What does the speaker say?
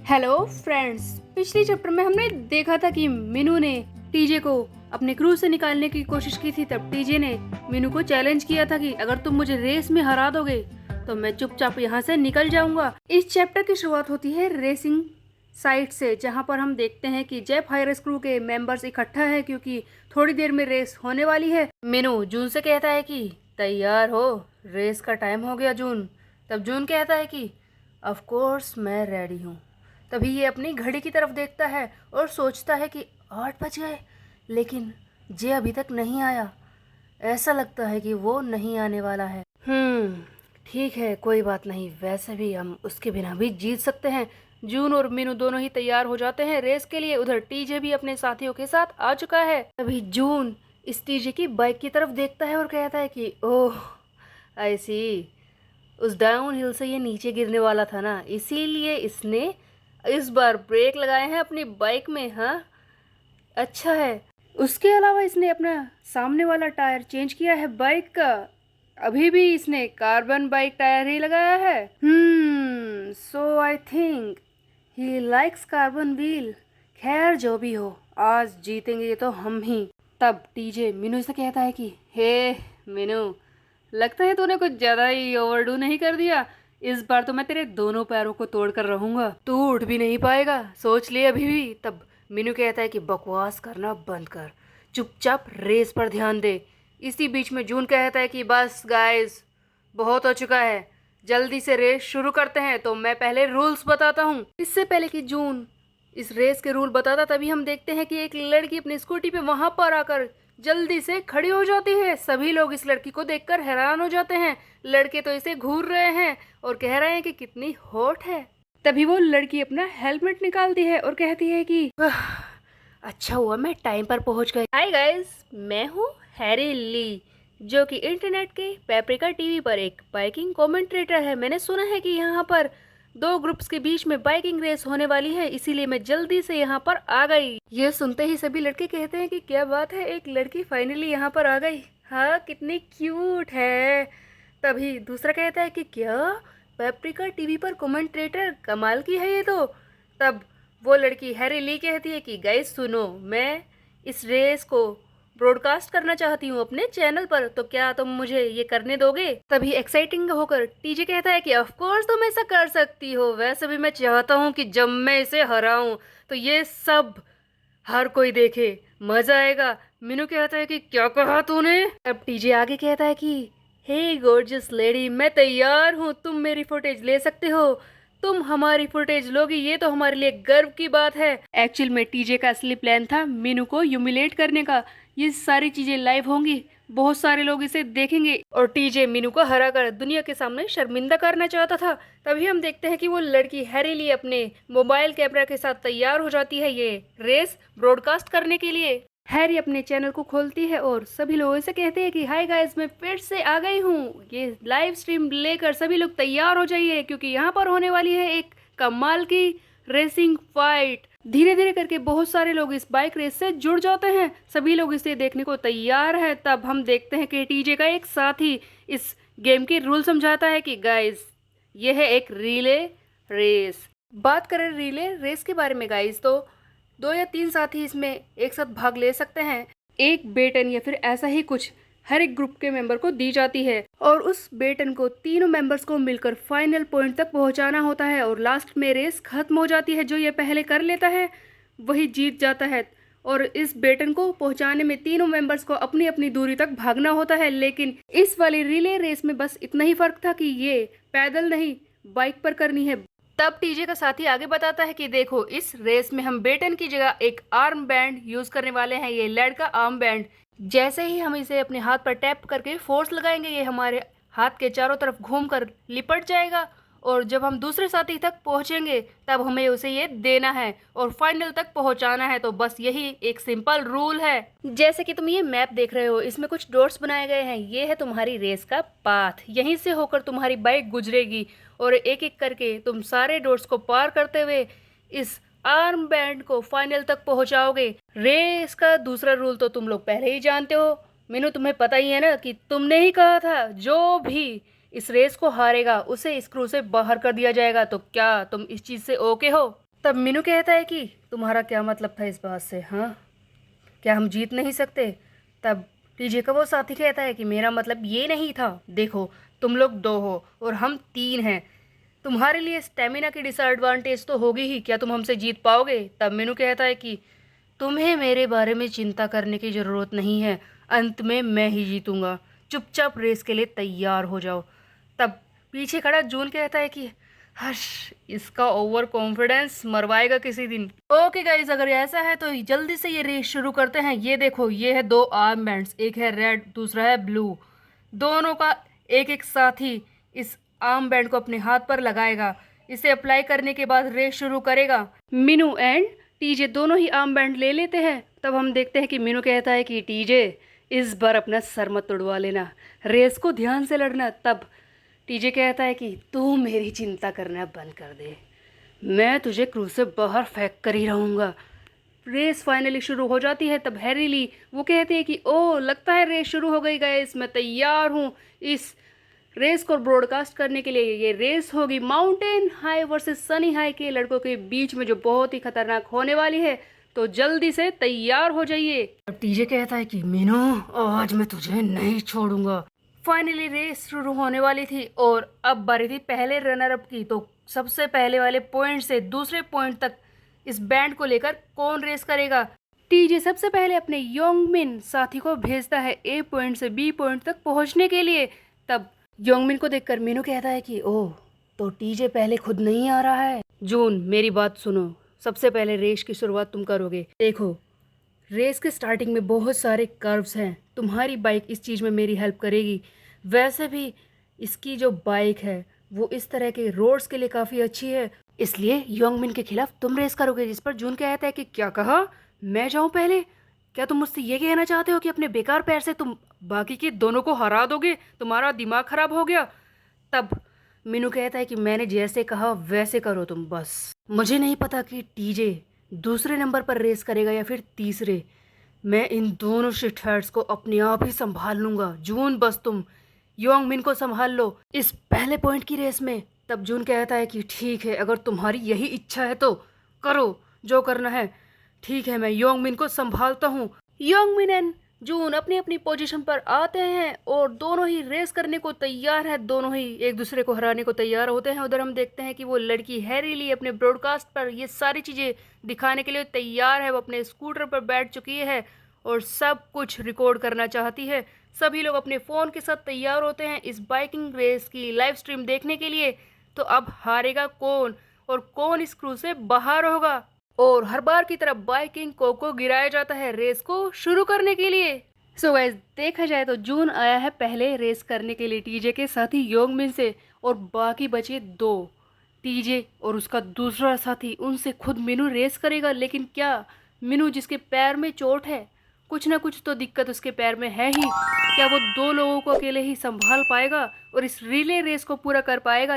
Hello friends. पिछले chapter में हमने देखा था कि मीनू ने टीजे को अपने क्रूज से निकालने की कोशिश की थी। तब टीजे ने मीनू को चैलेंज किया था कि अगर तुम मुझे रेस में हरा दोगे तो मैं चुपचाप यहाँ से निकल जाऊंगा। इस चैप्टर की शुरुआत होती है रेसिंग साइट से, जहाँ पर हम देखते हैं कि जेफ हाइरस क्रू के मेंबर्स इकट्ठा है क्योंकि थोड़ी देर में रेस होने वाली है। मीनू जून से कहता है कि तैयार हो, रेस का टाइम हो गया जून। तब जून कहता है कि ऑफ कोर्स मैं रेडी हूँ। तभी ये अपनी घड़ी की तरफ देखता है और सोचता है कि 8 बज गए, लेकिन जे अभी तक नहीं आया। ऐसा लगता है कि वो नहीं आने वाला है। ठीक है, कोई बात नहीं, वैसे भी हम उसके बिना भी जीत सकते हैं। जून और मीनू दोनों ही तैयार हो जाते हैं रेस के लिए। उधर टीजे भी अपने साथियों के साथ आ चुका है। तभी जून इस टीजे की बाइक की तरफ देखता है और कहता है कि ओह आई सी, उस डाउन हिल से ये नीचे गिरने वाला था ना, इसीलिए इसने इस बार ब्रेक लगाए हैं अपनी बाइक में। हाँ, अच्छा है। उसके अलावा इसने अपना सामने वाला टायर चेंज किया है बाइक का। अभी भी इसने कार्बन बाइक टायर ही लगाया है। So I think he likes carbon wheel. खैर जो भी हो, आज जीतेंगे तो हम ही। तब टीजे मीनू से कहता है कि हे मीनू, लगता है तूने कुछ ज्यादा ही ओवरडू नहीं कर दिया। इस बार तो मैं तेरे दोनों पैरों को तोड़ कर रहूंगा, तू उठ भी नहीं पाएगा, सोच ले अभी भी। तब मीनू कहता है कि बकवास करना बंद कर, चुपचाप रेस पर ध्यान दे। इसी बीच में जून कहता है कि बस गाइस, बहुत हो चुका है, जल्दी से रेस शुरू करते हैं। तो मैं पहले रूल्स बताता हूँ। इससे पहले कि जून इस रेस के रूल बताता, तभी हम देखते हैं कि एक लड़की अपनी स्कूटी पे वहां पर आकर जल्दी से खड़ी हो जाती है। सभी लोग इस लड़की को देखकर हैरान हो जाते हैं। लड़के तो इसे घूर रहे हैं और कह रहे हैं कि कितनी हॉट है। तभी वो लड़की अपना हेलमेट निकालती है और कहती है कि अच्छा हुआ मैं टाइम पर पहुंच गई। हाय गाइस, मैं हूँ हैरी ली, जो कि इंटरनेट के पेपरिका टीवी पर एक बाइकिंग कमेंटेटर है। मैंने सुना है कि यहाँ पर 2 ग्रुप्स के बीच में बाइकिंग रेस होने वाली है, इसीलिए मैं जल्दी से यहाँ पर आ गई। ये सुनते ही सभी लड़के कहते हैं कि क्या बात है, एक लड़की फाइनली यहाँ पर आ गई। हाँ, कितनी क्यूट है। तभी दूसरा कहता है कि क्या पेपरिका टीवी पर कमेंटेटर, कमाल की है ये तो। तब वो लड़की हैरी ली कहती है कि गाइस सुनो, मैं इस रेस को ब्रॉडकास्ट करना चाहती हूँ अपने चैनल पर, तो क्या तुम मुझे ये करने दोगे। तभी एक्साइटिंग होकर टीजे कहता है कि ऑफ कोर्स तुम ऐसा कर सकती हो। वैसे भी मैं चाहता हूँ कि जब मैं इसे हराऊं तो ये सब हर कोई देखे, मजा आएगा। मीनू कहता है कि क्या कहा तूने। अब टीजे आगे कहता है कि हे गॉर्जियस लेडी, मैं तैयार हूँ, तुम मेरी फुटेज ले सकते हो। तुम हमारी फुटेज लोगी, ये तो हमारे लिए गर्व की बात है। एक्चुअल में टीजे का असली प्लान था मीनू को ह्यूमिलेट करने का। ये सारी चीजें लाइव होंगी, बहुत सारे लोग इसे देखेंगे और टीजे मीनू को हराकर दुनिया के सामने शर्मिंदा करना चाहता था। तभी हम देखते हैं कि वो लड़की हैरी ली अपने मोबाइल कैमरा के साथ तैयार हो जाती है ये रेस ब्रॉडकास्ट करने के लिए। हैरी अपने चैनल को खोलती है और सभी लोगों से कहते हैं कि हाय गाइस, मैं फिर से आ गई हूँ। ये लाइव स्ट्रीम लेकर सभी लोग तैयार हो जाइए, क्योंकि यहाँ पर होने वाली है एक कमाल की रेसिंग फाइट। धीरे धीरे करके बहुत सारे लोग इस बाइक रेस से जुड़ जाते हैं। सभी लोग इसे देखने को तैयार है। तब हम देखते हैं कि टीजे का एक साथी इस गेम के रूल समझाता है कि गाइस, ये है एक रिले रेस। बात करें रिले रेस के बारे में गाइस, तो 2 या 3 साथी इसमें एक साथ भाग ले सकते हैं। एक बेटन या फिर ऐसा ही कुछ हर एक ग्रुप के मेंबर को दी जाती है और उस बेटन को तीनों मेंबर्स को मिलकर फाइनल पॉइंट तक पहुंचाना होता है और लास्ट में रेस खत्म हो जाती है। जो ये पहले कर लेता है वही जीत जाता है। और इस बेटन को पहुंचाने में तीनों मेंबर्स को अपनी अपनी दूरी तक भागना होता है। लेकिन इस वाली रिले रेस में बस इतना ही फर्क था कि ये पैदल नहीं, बाइक पर करनी है। तब टीजे का साथी आगे बताता है कि देखो, इस रेस में हम बेटन की जगह एक आर्म बैंड यूज करने वाले हैं। ये लेड का आर्म बैंड, जैसे ही हम इसे अपने हाथ पर टैप करके फोर्स लगाएंगे, ये हमारे हाथ के चारों तरफ घूमकर लिपट जाएगा और जब हम दूसरे साथी तक पहुंचेंगे तब हमें उसे ये देना है और फाइनल तक पहुंचाना है। तो बस यही एक सिंपल रूल है। जैसे कि तुम ये मैप देख रहे हो, इसमें कुछ डॉट्स बनाए गए हैं। ये है तुम्हारी रेस का पाथ, यहीं से होकर तुम्हारी बाइक गुजरेगी और एक एक करके तुम सारे डॉट्स को पार करते हुए इस आर्म बैंड को फाइनल तक पहुंचाओगे। रेस का दूसरा रूल तो तुम लोग पहले ही जानते हो। मीनू, तुम्हें पता ही है ना कि तुमने ही कहा था जो भी इस रेस को हारेगा उसे स्क्रू से बाहर कर दिया जाएगा। तो क्या तुम इस चीज से ओके हो। तब मीनू कहता है कि तुम्हारा क्या मतलब था इस बात से, हाँ, क्या हम जीत नहीं सकते? तब टीजे का वो साथी कहता है कि मेरा मतलब ये नहीं था, देखो तुम लोग 2 हो और हम 3 हैं, तुम्हारे लिए स्टेमिना की डिसएडवांटेज तो होगी ही, क्या तुम हमसे जीत पाओगे? तब मीनू कहता है कि तुम्हें मेरे बारे में चिंता करने की ज़रूरत नहीं है, अंत में मैं ही जीतूंगा, चुपचाप रेस के लिए तैयार हो जाओ। तब पीछे खड़ा जून कहता है कि हर्ष, इसका ओवर कॉन्फिडेंस मरवाएगा किसी दिन। ओके गाइज, अगर ऐसा है तो जल्दी से ये रेस शुरू करते हैं। ये देखो, ये है 2 आर्म बैंड्स, एक है रेड दूसरा है ब्लू। दोनों का एक एक साथी इस आर्म बैंड को अपने हाथ पर लगाएगा। इसे अप्लाई करने के बाद रेस शुरू करेगा। मीनू एंड टीजे दोनों ही आर्म बैंड ले लेते हैं। तब हम देखते हैं कि मीनू कहता है कि टीजे, इस बार अपना सर मत तुड़वा लेना, रेस को ध्यान से लड़ना। तब टीजे कहता है कि तू मेरी चिंता करना बंद कर दे, मैं तुझे क्रूज से बाहर फेंक कर ही रहूँगा। रेस फाइनली शुरू हो जाती है। तब हैरी ली वो कहते हैं कि ओ, लगता है रेस शुरू हो गई गाइस, मैं तैयार हूँ इस रेस को ब्रॉडकास्ट करने के लिए। ये रेस होगी mountain high versus Sunny high के लड़कों के बीच में, जो बहुत ही खतरनाक होने वाली है, तो जल्दी से तैयार हो जाइए। अब टीजे कहता है कि मीनू, आज मैं तुझे नहीं छोड़ूंगा। फाइनली रेस शुरू होने वाली थी और अब बारी थी पहले रनर अप की। तो सबसे पहले वाले पॉइंट से दूसरे पॉइंट तक इस बैंड को लेकर कौन रेस करेगा? टीजे सबसे पहले अपने योंगमिन साथी को भेजता है ए पॉइंट से बी पॉइंट तक पहुंचने के लिए। तब योंगमिन को देखकर मीनू कहता है कि ओह, तो टीजे पहले खुद नहीं आ रहा है। जून, मेरी बात सुनो, सबसे पहले रेस की शुरुआत तुम करोगे। देखो, रेस के स्टार्टिंग में बहुत सारे कर्व्स हैं, तुम्हारी बाइक इस चीज़ में मेरी हेल्प करेगी। वैसे भी इसकी जो बाइक है वो इस तरह के रोड्स के लिए काफ़ी अच्छी है, इसलिए योंगमिन के खिलाफ तुम रेस करोगे। जिस पर जून कहता है कि क्या कहा, मैं जाऊं पहले? क्या तुम मुझसे ये कहना चाहते हो कि अपने बेकार पैर से तुम बाकी के दोनों को हरा दोगे? तुम्हारा दिमाग खराब हो गया? तब मीनू कहता है कि मैंने जैसे कहा वैसे करो तुम बस। मुझे नहीं पता कि टीजे दूसरे नंबर पर रेस करेगा या फिर तीसरे, मैं इन दोनों शिटहैड्स को अपने आप ही संभाल लूंगा। जून, बस तुम योंगमिन को संभाल लो इस पहले पॉइंट की रेस में। तब जून कहता है कि ठीक है, अगर तुम्हारी यही इच्छा है तो करो जो करना है। ठीक है, मैं योंगमिन को संभालता हूँ। योंगमिन एंड जून अपनी अपनी पोजीशन पर आते हैं और दोनों ही रेस करने को तैयार है, दोनों ही एक दूसरे को हराने को तैयार होते हैं। उधर हम देखते हैं कि वो लड़की हैरी ली अपने ब्रॉडकास्ट पर ये सारी चीज़ें दिखाने के लिए तैयार है। वो अपने स्कूटर पर बैठ चुकी है और सब कुछ रिकॉर्ड करना चाहती है। सभी लोग अपने फ़ोन के साथ तैयार होते हैं इस बाइकिंग रेस की लाइव स्ट्रीम देखने के लिए। तो अब हारेगा कौन और कौन इस क्रूज से बाहर होगा? और हर बार की तरह बाइकिंग को गिराया जाता है रेस को शुरू करने के लिए। सो गाइस, देखा जाए तो जून आया है पहले रेस करने के लिए टीजे के साथी योंगमिन से, और बाकी बचे 2, टीजे और उसका दूसरा साथी। उनसे खुद मीनू रेस करेगा, लेकिन क्या मीनू जिसके पैर में चोट है, कुछ ना कुछ तो दिक्कत उसके पैर में है ही, क्या वो 2 लोगों को अकेले ही संभाल पाएगा और इस रिले रेस को पूरा कर पाएगा?